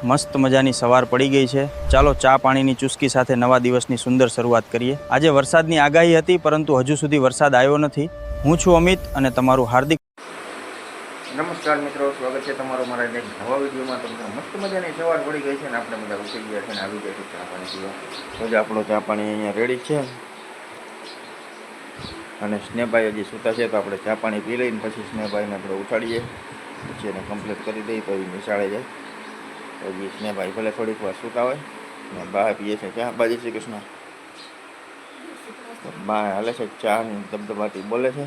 મસ્ત મજાની સવાર પડી ગઈ છે। ચાલો ચા પાણીની ચુસ્કી સાથે નવા દિવસની સુંદર શરૂઆત કરીએ। આજે વરસાદની આગાહી હતી, પરંતુ હજુ સુધી વરસાદ આવ્યો નથી। હું છું અમિત અને તમારું હાર્દિક નમસ્કાર મિત્રો, સ્વાગત છે તમારું મારા એક નવા વિડીયોમાં। તમને મસ્ત મજાની સવાર પડી ગઈ છે ને આપણે બધા ઉઠી ગયા છે ને આવી ગયા છે ચા પાણી પીવા। તો જ આપણો ચા પાણી અહીંયા રેડી છે અને સ્નેહભાઈ હજી સૂતા છે, તો આપણે ચા પાણી પી લઈને પછી સ્નેહભાઈને આપણે ઉઠાડીએ, પછી એને કમ્પ્લીટ કરી દઈએ તો એ નિશાળે જાય। તો હજી સ્નેહભાઈ ભલે થોડીક વાર સૂતા હોય ને બા પીએ છે ચા। બા જય શ્રી કૃષ્ણ। બા હાલે છે ચાની ધબધબાટી બોલે છે,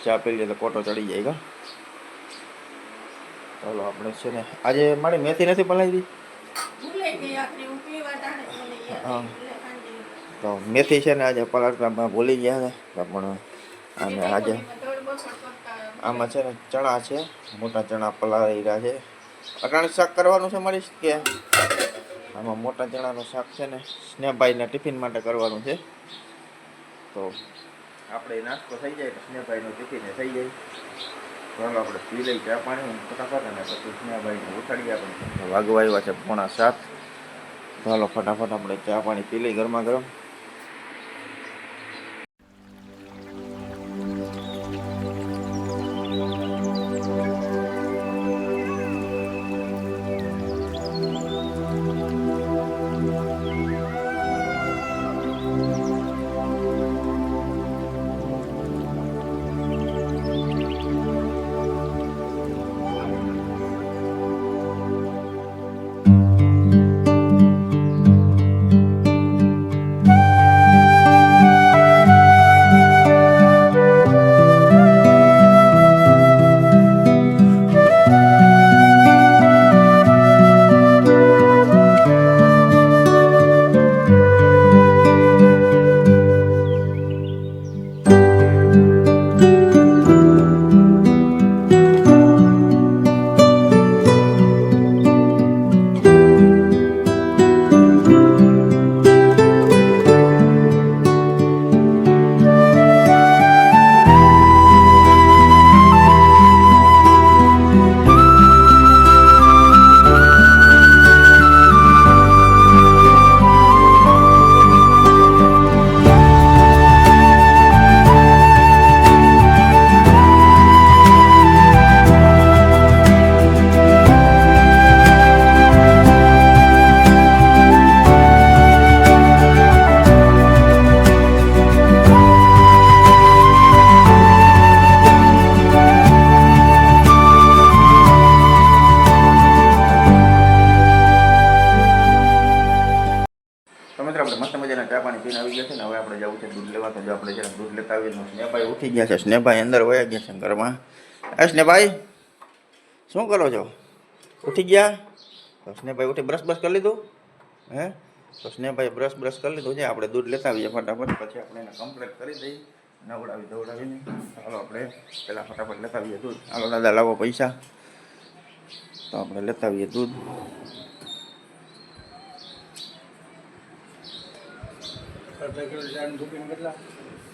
ચા પી લઈએ તો કોટો ચડી જાય ગા। ચાલો આપણે છે ને આજે મારી મેથી નથી પલાવી હા, તો મેથી છે ને આજે પલાળવામાં ભૂલી ગયા છે પણ અને આજે આમાં છે ને ચણા છે, મોટા ચણા પલાળી રહ્યા છે। અટાણે શાક કરવાનું છે મારી કે આમાં મોટા ચણાનું શાક છે ને સ્નેહભાઈને ટિફિન માટે કરવાનું છે। તો આપણે નાસ્તો થઈ જાય તો સ્નેહભાઈનું ટિફિન થઈ જાય। ચાલો આપણે પી લઈ ચા પાણી ફટાફટ અને પછી સ્નેહભાઈને ઉઠાડીએ। આપણે વાગવા આવ્યા છે 6:45। ચાલો ફટાફટ આપણે ચા પાણી પી લઈ ગરમા ગરમ। મસ્ત મજાના ચા પાણી પીને આવી ગયા છે ને હવે આપણે જવું છે દૂધ લેવા। તો જો આપણે છે દૂધ લેતા આવીએ તો સ્નેહભાઈ ઉઠી ગયા છે। સ્નેહભાઈ અંદર વયા ગયા છે ઘરમાં। સ્નેહભાઈ શું કરો છો? ઉઠી ગયા? તો સ્નેહભાઈ ઉઠી બ્રશ કરી લીધું હે? તો સ્નેહભાઈ બ્રશ કરી લીધું છે। આપણે દૂધ લેતા આવીએ ફટાફટ, પછી આપણે એને કમ્પ્લીટ કરી દઈએ નવડાવી દોડાવીને। ચાલો આપણે પહેલાં ફટાફટ લેતા આવીએ દૂધ। હાલો દાદા લાવો પૈસા। તો આપણે લેતા આવીએ દૂધ।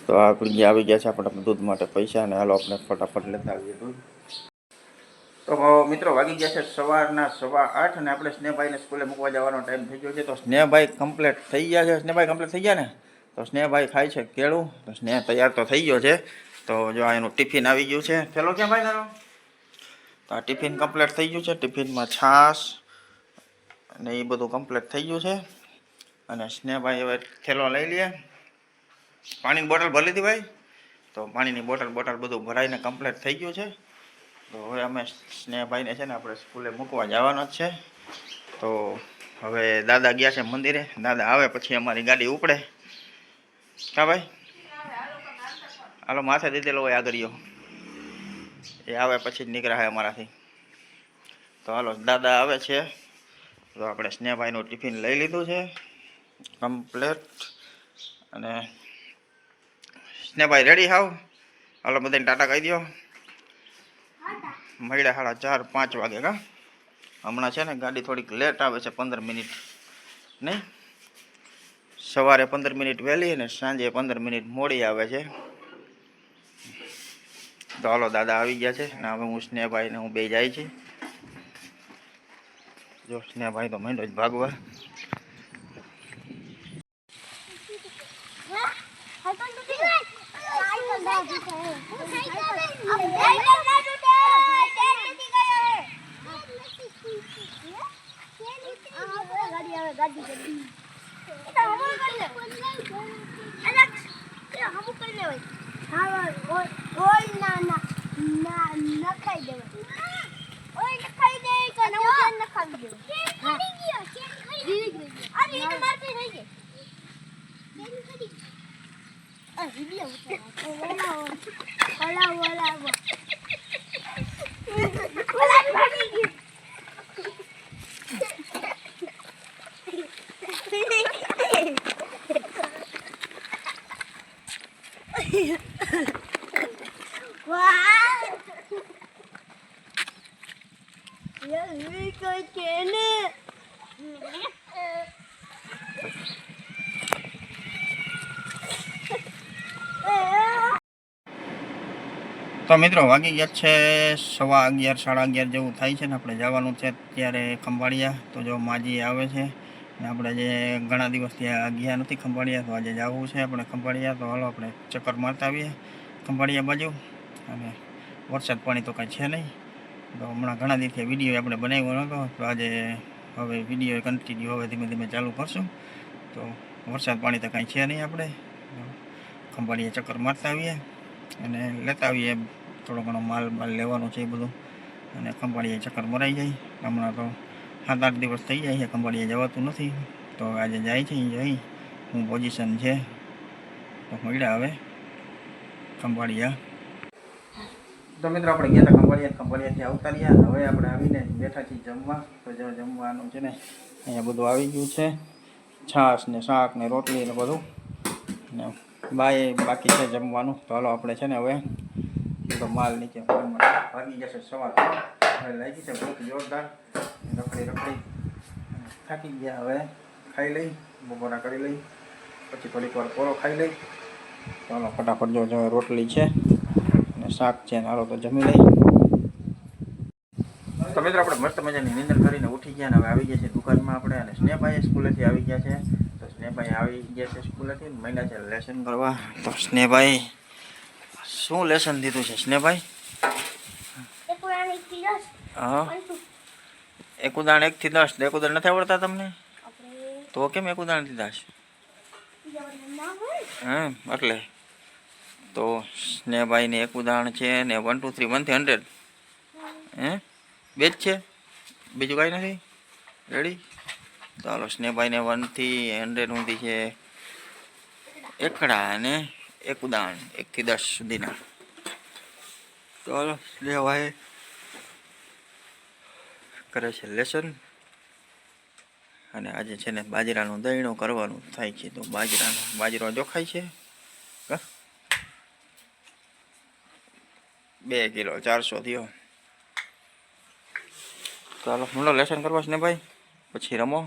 તો આપણે આવી ગયા છે આપણે દૂધ માટે પૈસા, અને હાલો આપણે ફટાફટ લેતા આવીએ દૂધ। તો મિત્રો વાગી ગયા છે સવારના 8:15 અને આપણે સ્નેહભાઈને સ્કૂલે મૂકવા જવાનો ટાઈમ થઈ ગયો છે। તો સ્નેહભાઈ કમ્પ્લીટ થઈ ગયા છે। સ્નેહભાઈ કમ્પ્લીટ થઈ ગયા ને? તો સ્નેહભાઈ ખાય છે કેળું। તો સ્નેહ તૈયાર તો થઈ ગયો છે। તો જો એનું ટિફિન આવી ગયું છે। થેલો ક્યાં ભાઈ તારો? તો આ ટિફિન કમ્પ્લીટ થઈ ગયું છે। ટિફિનમાં છાશ અને એ બધું કમ્પ્લીટ થઈ ગયું છે। અને સ્નેહભાઈ હવે થેલો લઈ લે। પાણીની બોટલ ભરી લીધી ભાઈ? તો પાણીની બોટલ બધું ભરાઈને કમ્પ્લીટ થઈ ગયું છે। તો હવે અમે સ્નેહભાઈને છે ને આપણે સ્કૂલે મૂકવા જવાના જ છે। તો હવે દાદા ગયા છે મંદિરે, દાદા આવે પછી અમારી ગાડી ઉપડે। કા ભાઈ? હાલો માથે દીધેલો હોય આગળીઓ, એ આવે પછી જ નીકળાય અમારાથી। તો હાલો દાદા આવે છે। તો આપણે સ્નેહભાઈનું ટિફિન લઈ લીધું છે કમ્પ્લીટ। અને સ્નેહભાઈ રેડી હાવ? હાલો બધાને ટાટા કહી દો। મળ્યા 4:30 વાગે કા? હમણાં છે ને ગાડી થોડીક લેટ આવે છે, 15 મિનિટ નહીં? સવારે 15 મિનિટ વહેલી અને સાંજે 15 મિનિટ મોડી આવે છે। તો હાલો દાદા આવી ગયા છે ને હવે હું સ્નેહભાઈને હું બે જાય છે। જો સ્નેહભાઈ તો માંડો જ ભાગવા. તો મિત્રો વાગી ગયા છે 11:15 11:30 જેવું થાય છે ને આપણે જવાનું છે અત્યારે ખંભાળિયા. તો જો માજી આવે છે ને આપણે જે ઘણા દિવસથી ગયા નથી ખંભાળિયા, તો આજે જવું છે આપણે ખંભાળિયા. તો હાલો આપણે ચક્કર મારતા આવીએ ખંભાળિયા બાજુ. અને વરસાદ પાણી તો કાંઈ છે નહીં, તો હમણાં ઘણા દિવસથી વિડીયો આપણે બનાવ્યો નહોતો, તો આજે હવે વિડીયો કન્ટિન્યુ હવે ધીમે ધીમે ચાલુ કરશું. તો વરસાદ પાણી તો કાંઈ છે નહીં, આપણે ખંભાળિયા ચક્કર મારતા આવીએ અને લેતા આવીએ થોડો ઘણો માલ લેવાનો છે એ બધું. અને ખંભાળિયા ચક્કર મરાઈ જાય. હમણાં તો 7-8 દિવસ થઈ જાય છે ખંભાળિયા જવાતું નથી, તો આજે જાય છે જઈ હું પોઝિશન છે તો મળ્યા હવે ખંભાળિયા. તો મિત્રો આપણે ગયા હતા ખંભાળિયાથી આવતા રહ્યા. હવે આપણે આવીને બેઠા છીએ જમવા. તો જો જમવાનું છે ને અહીંયા બધું આવી ગયું છે, છાશ ને શાક ને રોટલી ને બધું, ને બાકી છે જમવાનું. તો હાલો આપણે છે ને હવે બધો માલ નીચે ભાગી જશે સવાર. હવે લાગી છે ભૂખ જોરદાર, રખડી થાકી ગયા. હવે ખાઈ લઈ, બપોરા કરી લઈ, પછી થોડીક વાર પોરો ખાઈ લઈ. ચાલો ફટાફટ જો રોટલી છે અને શાક છે ને હાલો તો જમી લઈ. તો મિત્રો આપણે મસ્ત મજાની નિંદર કરીને ઉઠી ગયા ને હવે આવી ગયા છે દુકાનમાં આપણે. અને સ્નેહભાઈ સ્કૂલેથી આવી ગયા છે. તો સ્નેહભાઈ આવી ગયા છે સ્કૂલેથી, મહિના છે લેસન કરવા. તો સ્નેહભાઈ શું લેસન દીધું છે સ્નેહભાઈ? હા, 1 ઉદાહરણ 1 થી 10. 1 ઉદાહરણ નથી આવડતા તમને? તો કેમ 1 ઉદાહરણ દીધા છે? એટલે તો સ્નેહભાઈને 1 ઉદાહરણ છે ને 1 2 3 1 થી 100 બે જ છે, બીજું કાંઈ નથી. રેડી? ચાલો સ્નેહભાઈને 1 થી 100 સુધી છે એકડા અને 1 ઉદાહરણ 1 થી 10 સુધીના. ચાલો સ્નેહભાઈ કરે છે લેસન. અને આજે છે ને બાજરાનું દહીણું કરવાનું થાય છે. તો બાજરો જો ખાય છે 2 કિલો 400 થયો. ચાલો મળો લેસન કરવા છે ને ભાઈ, પછી રમો.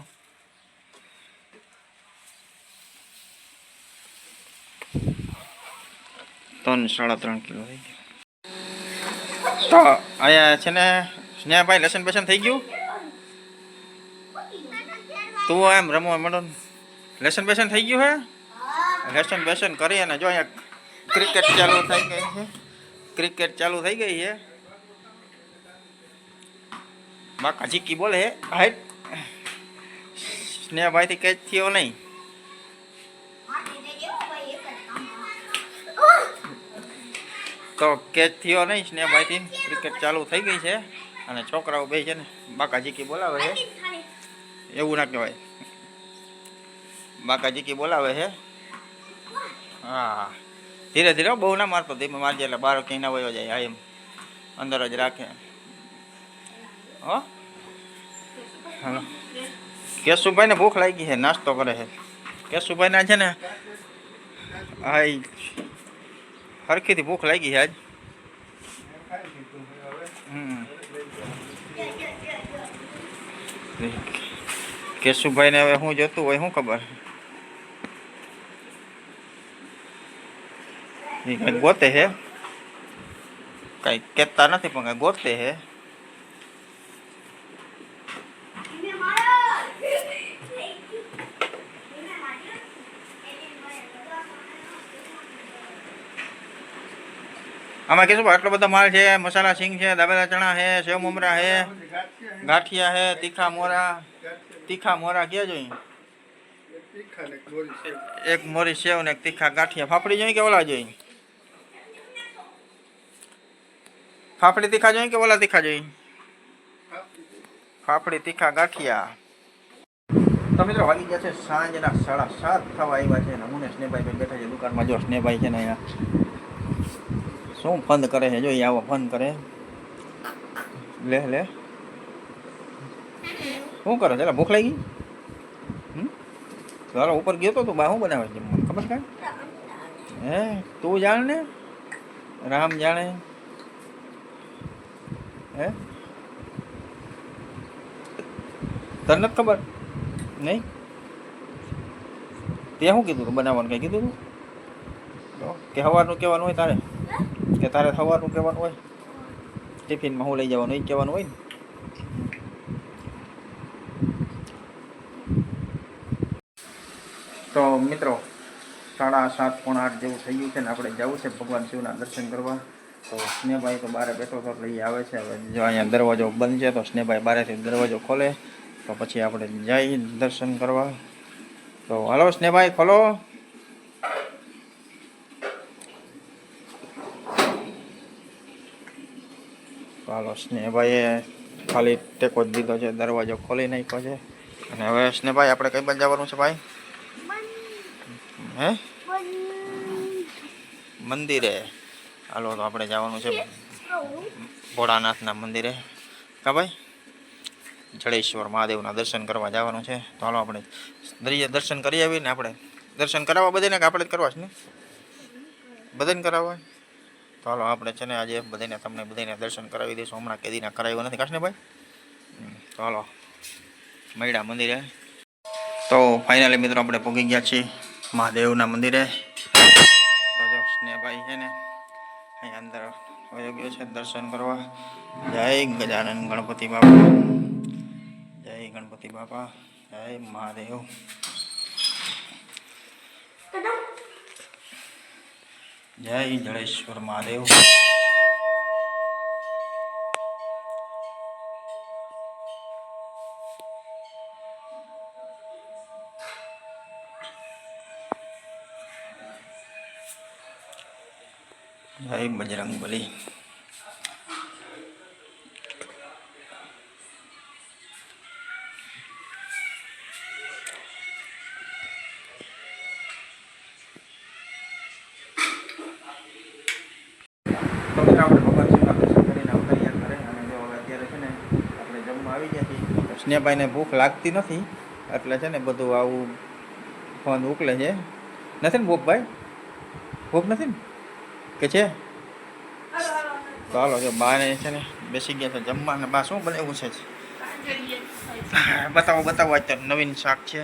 ત્રણ 3.5 કિલો થઈ ગયો. તો અહીંયા છે ને સ્નેહભાઈ લેસન બેસન થઈ ગયું. તું એમ રમવા માંડો. લેસન બેસન થઈ ગયું હે? લેસન બેસન કરી અને જો અહીંયા ક્રિકેટ ચાલુ થઈ ગઈ છે. ક્રિકેટ ચાલુ થઈ ગઈ છે. બાકા જીકી બોલે હે હાઈટ. સ્નેહભાઈથી કેચ થયો નહીં. તો કેચ થયો નહીં સ્નેહભાઈથી. ક્રિકેટ ચાલુ થઈ ગઈ છે અને છોકરાઓ બે છે ને બાકા જીકી બોલાવે છે. એવું ના કહેવાય, બાકા જીકી બોલાવે છે. હા, ધીરે ધીરે બહુ ના મારતો, ધીમે મારજે એટલે બહાર ક્યાંય ના વયો જાય. હા એમ અંદર જ રાખે. હો હાલો, કેશુભાઈને ભૂખ લાગી છે, નાસ્તો કરે છે. કેશુભાઈને છે ને હા હરખીથી ભૂખ લાગી છે આજ. કેશુભાઈને હવે શું જોતું હોય શું ખબર, એ કંઈક ગોતે છે, કંઈ કહેતા નથી પણ કંઈ ગોતે છે. આમાં કહેશું ભાઈ આટલો બધો માલ છે, મસાલા સિંગ છે, દાબેલા ચણા છે, સેવ મમરા છે, ગાંઠિયા છે, તીખા મોરા ક્યાં જોઈએ? એક મોરી સેવ ને એક તીખા ગાંઠિયા. ફાફડી જોઈએ કે ઓલા જોઈએ? ફાફડી તીખા જોઈએ કે ઓલા તીખા જોઈએ? ફાફડી તીખા ગાંઠિયા. તો મિત્રો વાગી ગયા છે સાંજના 7:30 થવા આવ્યા છે અને હું ને સ્નેહભાઈ બેઠા છે દુકાનમાં. જો સ્નેહભાઈ છે ને અહીંયા શું ફંદ કરે છે, જો આવો ફંદ કરે. લે શું કરે છે? ભૂખ લાગી? ચાલો ઉપર ગયો તો તું બા શું બનાવે છે ખબર છે? હે તું જાણ ને, રામ જાણે. હે તને નથી ખબર? નહીં તે શું કીધું તું બનાવવાનું? કંઈ કીધું તું કે સવારનું કહેવાનું હોય તારે? કે તારે સવારનું કહેવાનું હોય? ટિફિનમાં શું લઈ જવાનું એ કહેવાનું હોય ને? તો મિત્રો 7:30 પોણા 8 જેવું થઈ ગયું છે ને આપણે જવું છે ભગવાન શિવના દર્શન કરવા. તો સ્નેહભાઈ તો બહાર બેઠો હતો એટલે આવે છે. હવે જો અહીંયા દરવાજો બંધ છે તો સ્નેહભાઈ બહારેથી દરવાજો ખોલે તો પછી આપણે જઈ દર્શન કરવા. તો હાલો સ્નેહભાઈ ખોલો. તો હાલો સ્નેહભાઈએ ખાલી ટેકો જ દીધો છે, દરવાજો ખોલી નાખ્યો છે. અને હવે સ્નેહભાઈ આપણે કઈ બાજુ જવાનું છે ભાઈ? હે મંદિરે. હાલો તો આપણે જવાનું છે ભોળાનાથના મંદિરે. કા ભાઈ? જડેશ્વર મહાદેવના દર્શન કરવા જવાનું છે. તો હાલો આપણે દર્શન કરી આવીને આપણે દર્શન કરાવવા બધાને કે આપણે જ કરવા છે ને? બધાને કરાવવા. તો હાલો આપણે છે ને આજે તમને બધાને દર્શન કરાવી દઈશું. હમણાં કેદીના કરાવ્યો નથી કાશ ને ભાઈ? તો હાલો મળ્યા મંદિરે. તો ફાઇનલી મિત્રો આપણે પહોંચી ગયા છીએ મહાદેવના મંદિરે. તો જો સ્નેહભાઈ છે ને અહીંયા અંદર વયો ગયો છે દર્શન કરવા. જય ગજાનન ગણપતિ બાપા, જય ગણપતિ બાપા, જય મહાદેવ. જય જડેશ્વર મહાદેવ. જય બજરંગ બલી. તો મિત્રો આપણે ભગવાન શિવના દર્શન કરીને આવતા રહ્યા ઘરે. અને જો હવે અત્યારે છે ને આપણે જમવા આવી ગયા છીએ. સ્નેહભાઈને ભૂખ લાગતી નથી એટલે છે ને બધું આવું ફોન ઉકલે છે. નથી ને ભૂખભાઈ? ભૂખ નથી ને કે છે? તો હાલો જો બાને છે ને બેસી ગયા છે જમવા. ને બા શું બનાવ્યું છે? બતાવો આજે તો નવીન શાક છે.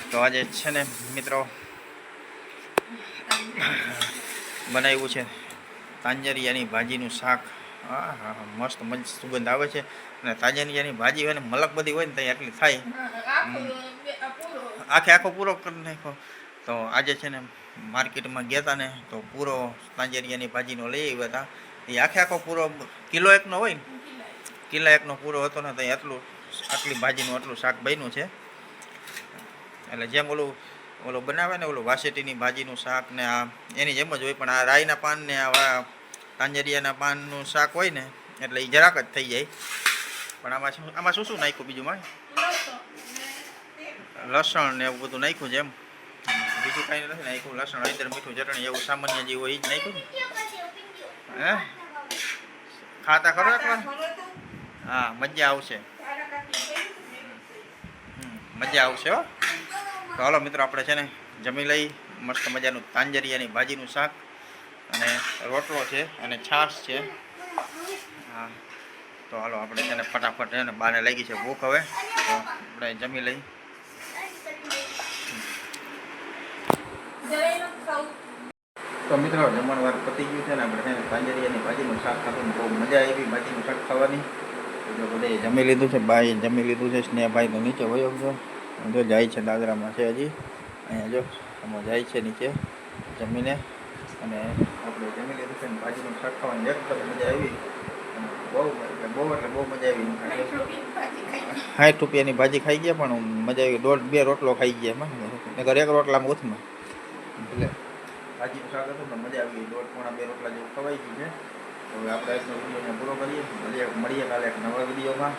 તો આજે છે ને મિત્રો બનાવ્યું છે તાંજરિયાની ભાજીનું શાક. હા હા મસ્ત સુગંધ આવે છે. અને તાંજરિયાની ભાજી હોય ને મલક બધી હોય ને ત્યાં એટલી થાય. આખો પૂરો કરી નાખ્યો. તો આજે છે ને માર્કેટમાં ગયા હતા ને તો પૂરો તાંજરિયાની ભાજીનો લઈ આવ્યા હતા. એ આખો પૂરો કિલો એકનો હોય ને, કિલા એકનો પૂરો હતો ને ત્યાં આટલી ભાજીનું આટલું શાક બન્યું છે. એટલે જેમ ઓલું બનાવે ને ઓલું વાસેટીની ભાજીનું શાક ને આ એની જેમ જ હોય. પણ આ રાઈના પાન ને આ તાંજરિયાના પાનનું શાક હોય ને એટલે એ જરાક જ થઈ જાય. પણ આમાં શું નાખ્યું બીજું? માં લસણ ને એવું બધું નાખ્યું છે. એમ બીજું કાંઈ નથી નાખ્યું. લસણ, હળદર, મીઠું, ચટણી એવું સામાન્ય જે હોય એ જ નાખ્યું ને. હે ખાતા ખરો એકવાર? હા મજા આવશે, મજા આવશે હો. તો હાલો મિત્રો આપણે છે ને જમી લઈ. મસ્ત મજાનું તાંજરિયાની ભાજીનું શાક અને રોટલો છે અને છાશ છે. હા તો હાલો આપણે છે ને ફટાફટ છે ને બાને લાગી છે ભૂખ. હવે તો આપણે જમી લઈ. તો મિત્રો જમણવાર પતી ગયું છે ને આપણે છે ને તાંજરિયાની ભાજીનું શાક ખાતું બહુ મજા આવી ભાજીનું શાક ખાવાની. જો બધે જમી લીધું છે, ભાઈ જમી લીધું છે. સ્નેહભાઈ તો નીચે વયો ગયો, જો જાય છે દાદરામાં છે હજી. અહીંયા જો આમાં જાય છે નીચે જમીને. અને આપણે આપણે જમી લીધું છે ને ભાજીનું શાક ખાવાની એકદમ મજા આવી. બહુ બહુ મજા આવી. 60 રૂપિયાની ભાજી ખાઈ ગયા પણ મજા આવી. 1.5-2 રોટલો ખાઈ ગયા એમાં નકર એક રોટલામાં ઉથમાં એટલે ભાજીનું શાક હતું પણ મજા આવી ગઈ. 1.5-2 રોટલા જેવું ખવાઈ ગયું છે. હવે આપણે આજનો વિડીયોને પૂરો કરીએ. મળીએ કાલે એક નવા વિડીયોમાં.